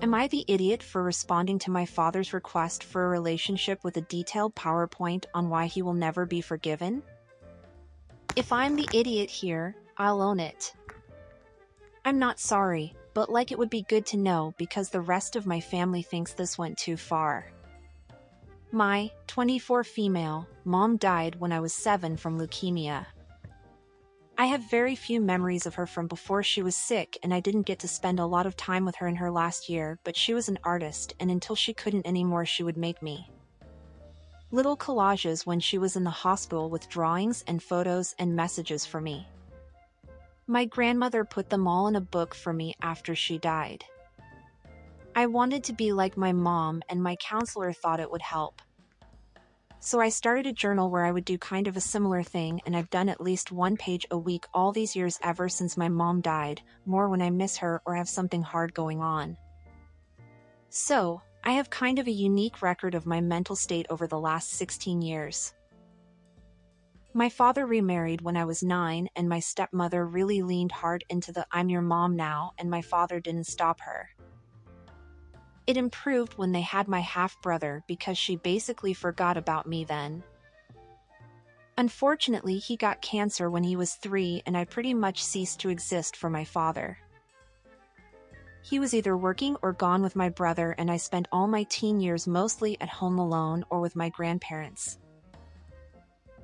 Am I the idiot for responding to my father's request for a relationship with a detailed PowerPoint on why he will never be forgiven? If I'm the idiot here, I'll own it. I'm not sorry, but like it would be good to know because the rest of my family thinks this went too far. My 24 female mom died when I was 7 from leukemia. I have very few memories of her from before she was sick, and I didn't get to spend a lot of time with her in her last year, but she was an artist, and until she couldn't anymore she would make me little collages when she was in the hospital with drawings and photos and messages for me. My grandmother put them all in a book for me after she died. I wanted to be like my mom, and my counselor thought it would help. So I started a journal where I would do kind of a similar thing, and I've done at least 1 page a week all these years ever since my mom died, more when I miss her or have something hard going on. So, I have kind of a unique record of my mental state over the last 16 years. My father remarried when I was 9, and my stepmother really leaned hard into the "I'm your mom now," and my father didn't stop her. It improved when they had my half-brother because she basically forgot about me then. Unfortunately, he got cancer when he was 3, and I pretty much ceased to exist for my father. He was either working or gone with my brother, and I spent all my teen years mostly at home alone or with my grandparents.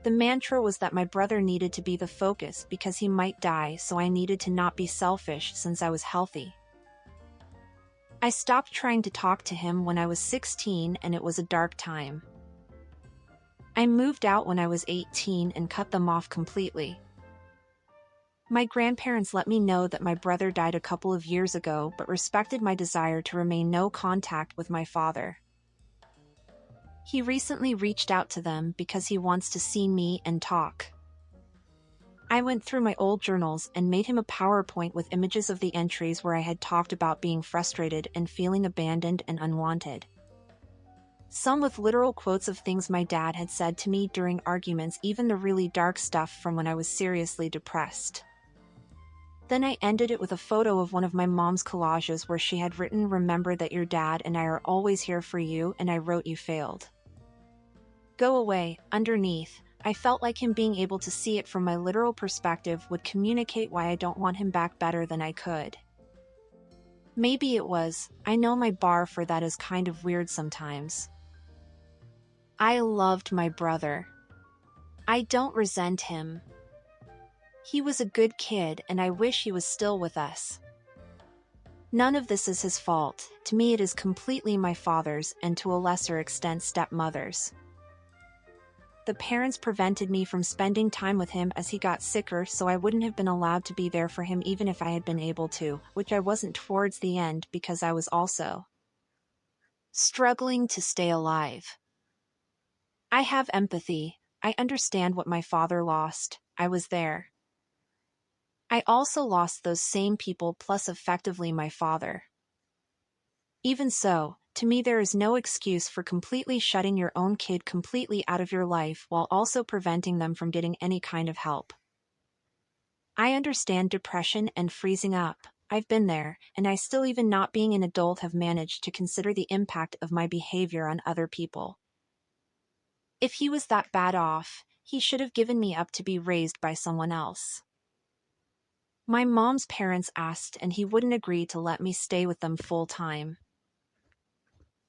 The mantra was that my brother needed to be the focus because he might die, so I needed to not be selfish since I was healthy. I stopped trying to talk to him when I was 16, and it was a dark time. I moved out when I was 18 and cut them off completely. My grandparents let me know that my brother died a couple of years ago, but respected my desire to remain no contact with my father. He recently reached out to them because he wants to see me and talk. I went through my old journals and made him a PowerPoint with images of the entries where I had talked about being frustrated and feeling abandoned and unwanted. Some with literal quotes of things my dad had said to me during arguments, even the really dark stuff from when I was seriously depressed. Then I ended it with a photo of one of my mom's collages where she had written, "Remember that your dad and I are always here for you," and I wrote, "You failed. Go away." Underneath, I felt like him being able to see it from my literal perspective would communicate why I don't want him back better than I could. Maybe it was. I know my bar for that is kind of weird sometimes. I loved my brother. I don't resent him. He was a good kid, and I wish he was still with us. None of this is his fault. To me, it is completely my father's, and to a lesser extent stepmother's. The parents prevented me from spending time with him as he got sicker, so I wouldn't have been allowed to be there for him even if I had been able to, which I wasn't towards the end because I was also struggling to stay alive. I have empathy. I understand what my father lost. I was there. I also lost those same people plus effectively my father. Even so, to me there is no excuse for completely shutting your own kid completely out of your life while also preventing them from getting any kind of help. I understand depression and freezing up. I've been there, and I still, even not being an adult, have managed to consider the impact of my behavior on other people. If he was that bad off, he should have given me up to be raised by someone else. My mom's parents asked, and he wouldn't agree to let me stay with them full time.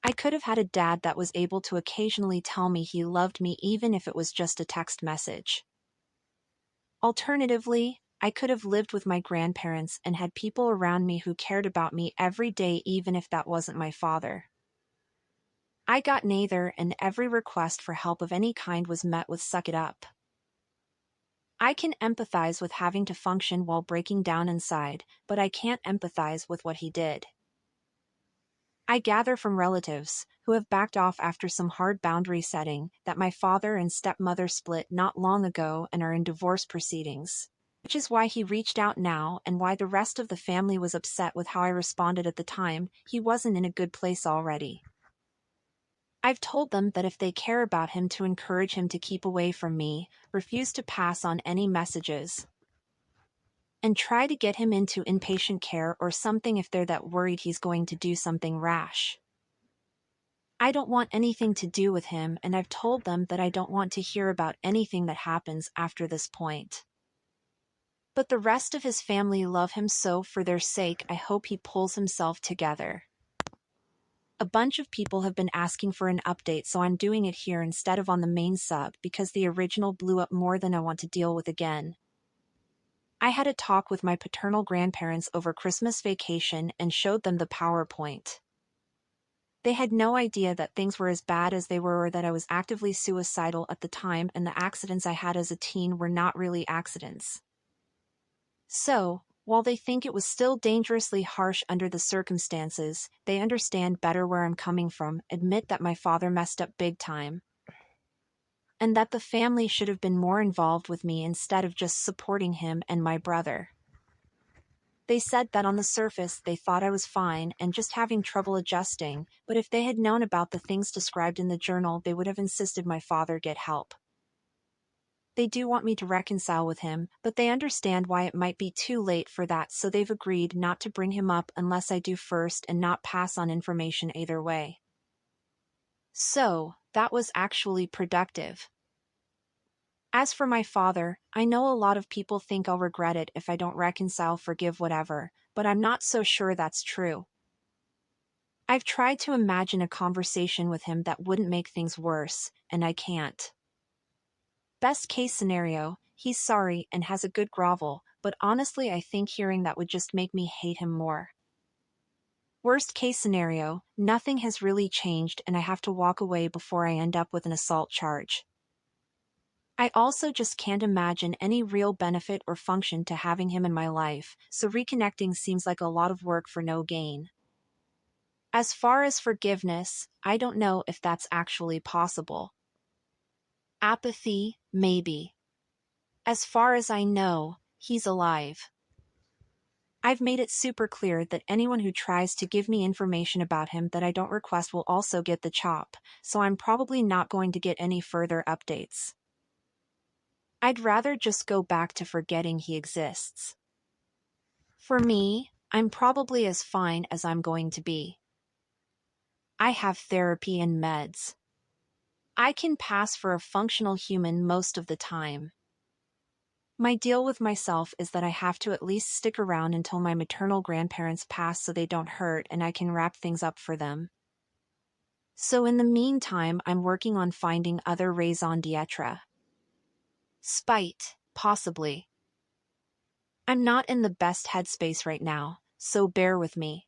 I could have had a dad that was able to occasionally tell me he loved me even if it was just a text message. Alternatively, I could have lived with my grandparents and had people around me who cared about me every day even if that wasn't my father. I got neither, and every request for help of any kind was met with "suck it up." I can empathize with having to function while breaking down inside, but I can't empathize with what he did. I gather from relatives, who have backed off after some hard boundary setting, that my father and stepmother split not long ago and are in divorce proceedings, which is why he reached out now and why the rest of the family was upset with how I responded at the time. He wasn't in a good place already. I've told them that if they care about him to encourage him to keep away from me, refuse to pass on any messages. and try to get him into inpatient care or something if they're that worried he's going to do something rash. I don't want anything to do with him, and I've told them that I don't want to hear about anything that happens after this point. But the rest of his family love him, so for their sake I hope he pulls himself together. A bunch of people have been asking for an update, so I'm doing it here instead of on the main sub because the original blew up more than I want to deal with again. I had a talk with my paternal grandparents over Christmas vacation and showed them the PowerPoint. They had no idea that things were as bad as they were or that I was actively suicidal at the time, and the accidents I had as a teen were not really accidents. So, while they think it was still dangerously harsh under the circumstances, they understand better where I'm coming from, admit that my father messed up big time, and that the family should have been more involved with me instead of just supporting him and my brother. They said that on the surface they thought I was fine and just having trouble adjusting, but if they had known about the things described in the journal, they would have insisted my father get help. They do want me to reconcile with him, but they understand why it might be too late for that, so they've agreed not to bring him up unless I do first and not pass on information either way. So, that was actually productive. As for my father, I know a lot of people think I'll regret it if I don't reconcile, forgive, whatever, but I'm not so sure that's true. I've tried to imagine a conversation with him that wouldn't make things worse, and I can't. Best case scenario, he's sorry and has a good grovel, but honestly I think hearing that would just make me hate him more. Worst case scenario, nothing has really changed and I have to walk away before I end up with an assault charge. I also just can't imagine any real benefit or function to having him in my life, so reconnecting seems like a lot of work for no gain. As far as forgiveness, I don't know if that's actually possible. Apathy, maybe. As far as I know, he's alive. I've made it super clear that anyone who tries to give me information about him that I don't request will also get the chop, so I'm probably not going to get any further updates. I'd rather just go back to forgetting he exists. For me, I'm probably as fine as I'm going to be. I have therapy and meds. I can pass for a functional human most of the time. My deal with myself is that I have to at least stick around until my maternal grandparents pass so they don't hurt and I can wrap things up for them. So in the meantime, I'm working on finding other raison d'etre. Spite, possibly. I'm not in the best headspace right now, so bear with me.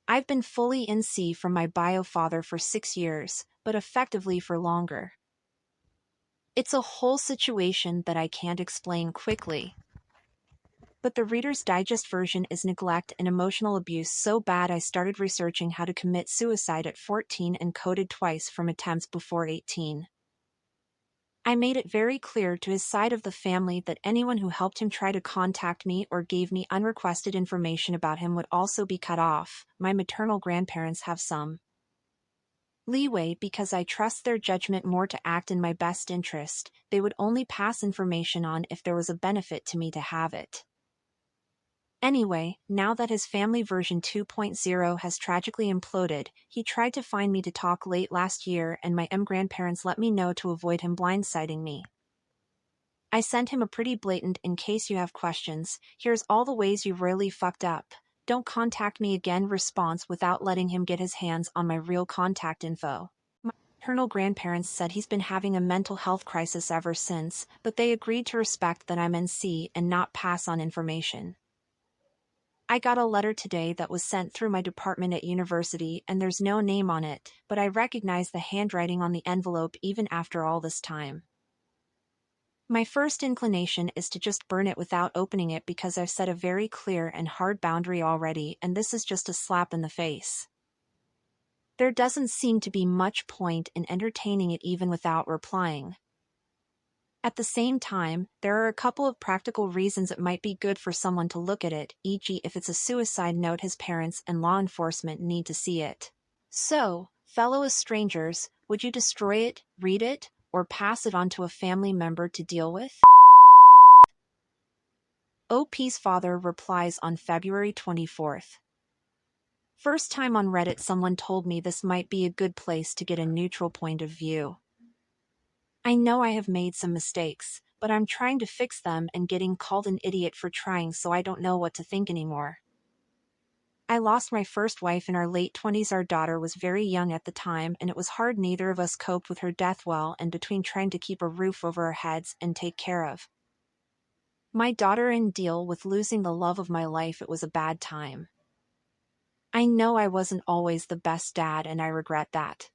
I've been fully in C from my bio father for 6 years, but effectively for longer. It's a whole situation that I can't explain quickly. But the Reader's Digest version is neglect and emotional abuse so bad I started researching how to commit suicide at 14 and coded twice from attempts before 18. I made it very clear to his side of the family that anyone who helped him try to contact me or gave me unrequested information about him would also be cut off. My maternal grandparents have some leeway because I trust their judgment more to act in my best interest. They would only pass information on if there was a benefit to me to have it. Anyway, now that his family version 2.0 has tragically imploded, he tried to find me to talk late last year and my grandparents let me know to avoid him blindsiding me. I sent him a pretty blatant "in case you have questions, here's all the ways you really fucked up. Don't contact me again" response without letting him get his hands on my real contact info. My maternal grandparents said he's been having a mental health crisis ever since, but they agreed to respect that I'm NC and not pass on information. I got a letter today that was sent through my department at university and there's no name on it, but I recognize the handwriting on the envelope even after all this time. My first inclination is to just burn it without opening it because I've set a very clear and hard boundary already, and this is just a slap in the face. There doesn't seem to be much point in entertaining it even without replying. At the same time, there are a couple of practical reasons it might be good for someone to look at it, e.g. if it's a suicide note his parents and law enforcement need to see it. So, fellow strangers, would you destroy it, read it, or pass it on to a family member to deal with? OP's father replies on February 24th. First time on Reddit someone told me this might be a good place to get a neutral point of view. I know I have made some mistakes, but I'm trying to fix them and getting called an idiot for trying, so I don't know what to think anymore. I lost my first wife in our late 20s. Our daughter was very young at the time, and it was hard. Neither of us coped with her death well, and between trying to keep a roof over our heads and take care of my daughter and deal with losing the love of my life, it was a bad time. I know I wasn't always the best dad, and I regret that.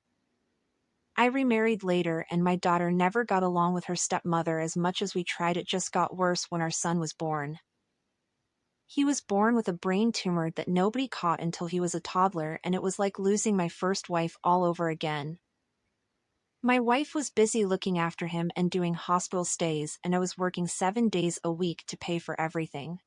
I remarried later, and my daughter never got along with her stepmother as much as we tried. It just got worse when our son was born. He was born with a brain tumor that nobody caught until he was a toddler, and it was like losing my first wife all over again. My wife was busy looking after him and doing hospital stays, and I was working 7 days a week to pay for everything.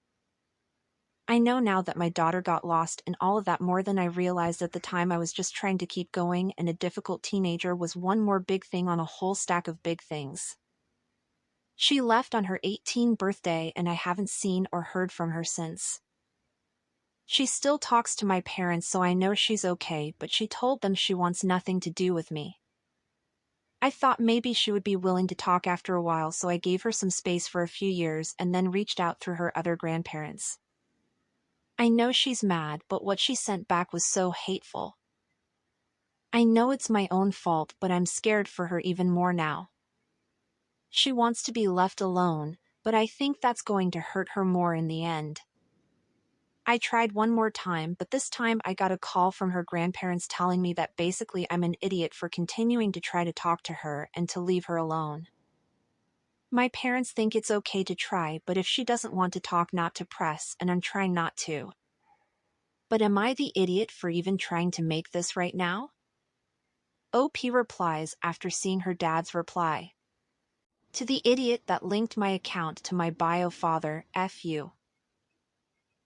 I know now that my daughter got lost in all of that more than I realized at the time. I was just trying to keep going, and a difficult teenager was one more big thing on a whole stack of big things. She left on her 18th birthday, and I haven't seen or heard from her since. She still talks to my parents, so I know she's okay, but she told them she wants nothing to do with me. I thought maybe she would be willing to talk after a while, so I gave her some space for a few years and then reached out through her other grandparents. I know she's mad, but what she sent back was so hateful. I know it's my own fault, but I'm scared for her even more now. She wants to be left alone, but I think that's going to hurt her more in the end. I tried one more time, but this time I got a call from her grandparents telling me that basically I'm an idiot for continuing to try to talk to her and to leave her alone. My parents think it's okay to try, but if she doesn't want to talk, not to press, and I'm trying not to. But am I the idiot for even trying to make this right now? OP replies after seeing her dad's reply. To the idiot that linked my account to my bio, father, F you.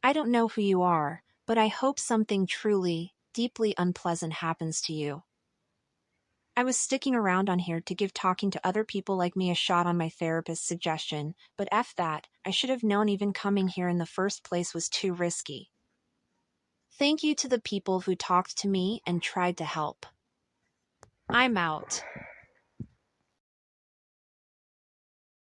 I don't know who you are, but I hope something truly, deeply unpleasant happens to you. I was sticking around on here to give talking to other people like me a shot on my therapist's suggestion, but F that, I should have known even coming here in the first place was too risky. Thank you to the people who talked to me and tried to help. I'm out.